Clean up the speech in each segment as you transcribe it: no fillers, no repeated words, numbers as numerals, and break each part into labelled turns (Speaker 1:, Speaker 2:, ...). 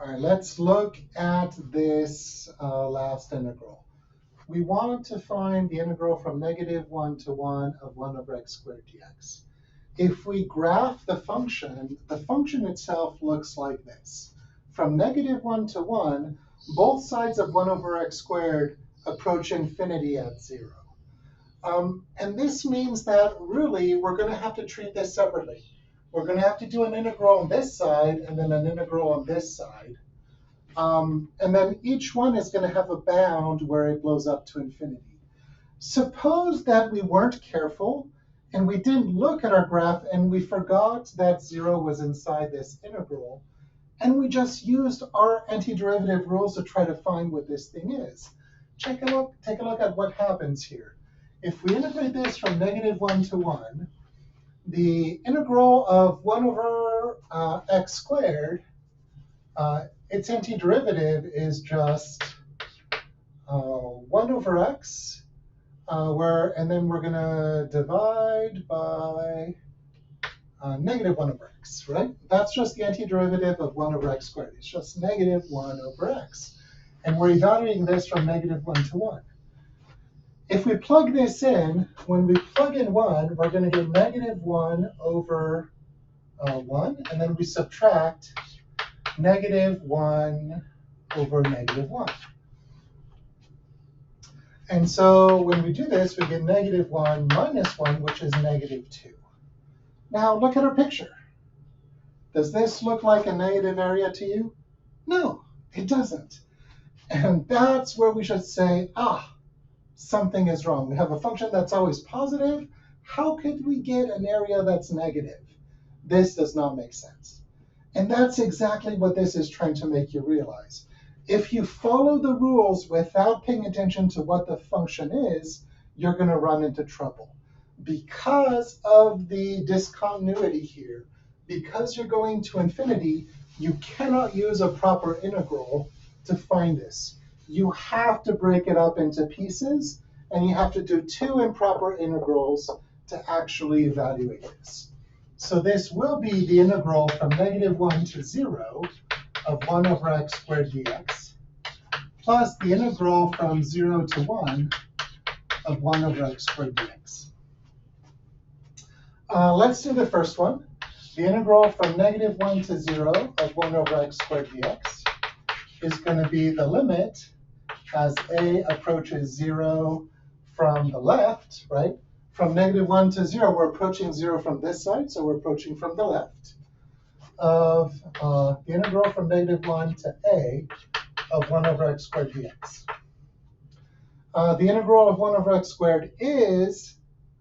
Speaker 1: All right, let's look at this last integral. We want to find the integral from -1 to 1 of 1 over x squared dx. If we graph the function itself looks like this. From -1 to 1, both sides of 1 over x squared approach infinity at 0. And this means that really we're going to have to treat this separately. We're going to have to do an integral on this side and then an integral on this side. And then each one is going to have a bound where it blows up to infinity. Suppose that we weren't careful and we didn't look at our graph and we forgot that 0 was inside this integral. And we just used our antiderivative rules to try to find what this thing is. Take a look at what happens here. If we integrate this from -1 to 1, the integral of 1 over x squared, its antiderivative is just 1 over x, and then we're going to divide by -1 over x, right? That's just the antiderivative of 1 over x squared. It's just -1 over x. And we're evaluating this from -1 to 1. If we plug this in, when we plug in 1, we're going to get -1 over 1, and then we subtract -1 over -1. And so when we do this, we get -1 minus 1, which is -2. Now look at our picture. Does this look like a negative area to you? No, it doesn't. And that's where we should say, something is wrong. We have a function that's always positive. How could we get an area that's negative? This does not make sense. And that's exactly what this is trying to make you realize. If you follow the rules without paying attention to what the function is, you're going to run into trouble. Because of the discontinuity here, because you're going to infinity, you cannot use a proper integral to find this. You have to break it up into pieces, and you have to do 2 improper integrals to actually evaluate this. So this will be the integral from -1 to 0 of 1 over x squared dx, plus the integral from 0 to 1 of 1 over x squared dx. Let's do the first one. The integral from -1 to 0 of 1 over x squared dx is going to be the limit as a approaches 0 from the left, right? From -1 to 0, we're approaching 0 from this side, so we're approaching from the left, of the integral from -1 to a of 1 over x squared dx. The integral of 1 over x squared is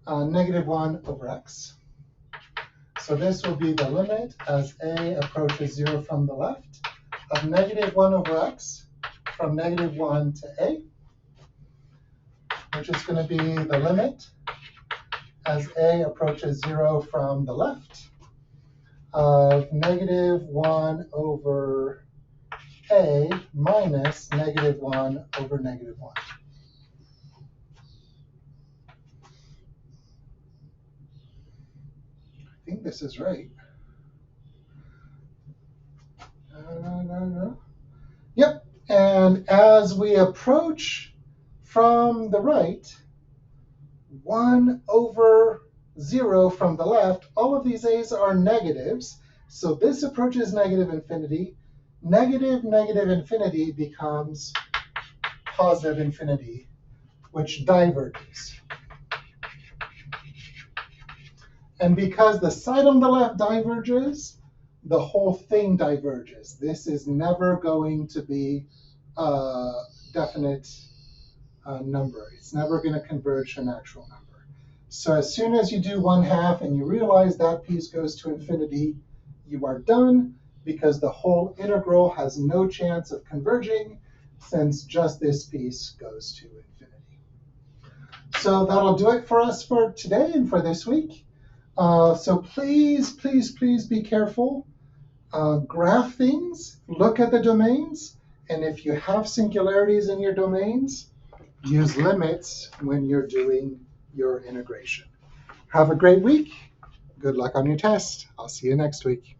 Speaker 1: -1 over x. So this will be the limit as a approaches 0 from the left of -1 over x from -1 to a, which is going to be the limit as a approaches 0 from the left of -1 over a minus -1 over -1. I think this is right. No. Yep. And as we approach from the right, 1 over 0 from the left, all of these a's are negatives. So this approaches negative infinity. Negative infinity becomes positive infinity, which diverges. And because the side on the left diverges, the whole thing diverges. This is never going to be a definite number. It's never going to converge to an actual number. So as soon as you do 1/2 and you realize that piece goes to infinity, you are done, because the whole integral has no chance of converging since just this piece goes to infinity. So that'll do it for us for today and for this week. So please be careful. Graph things, look at the domains, and if you have singularities in your domains, use limits when you're doing your integration. Have a great week. Good luck on your test. I'll see you next week.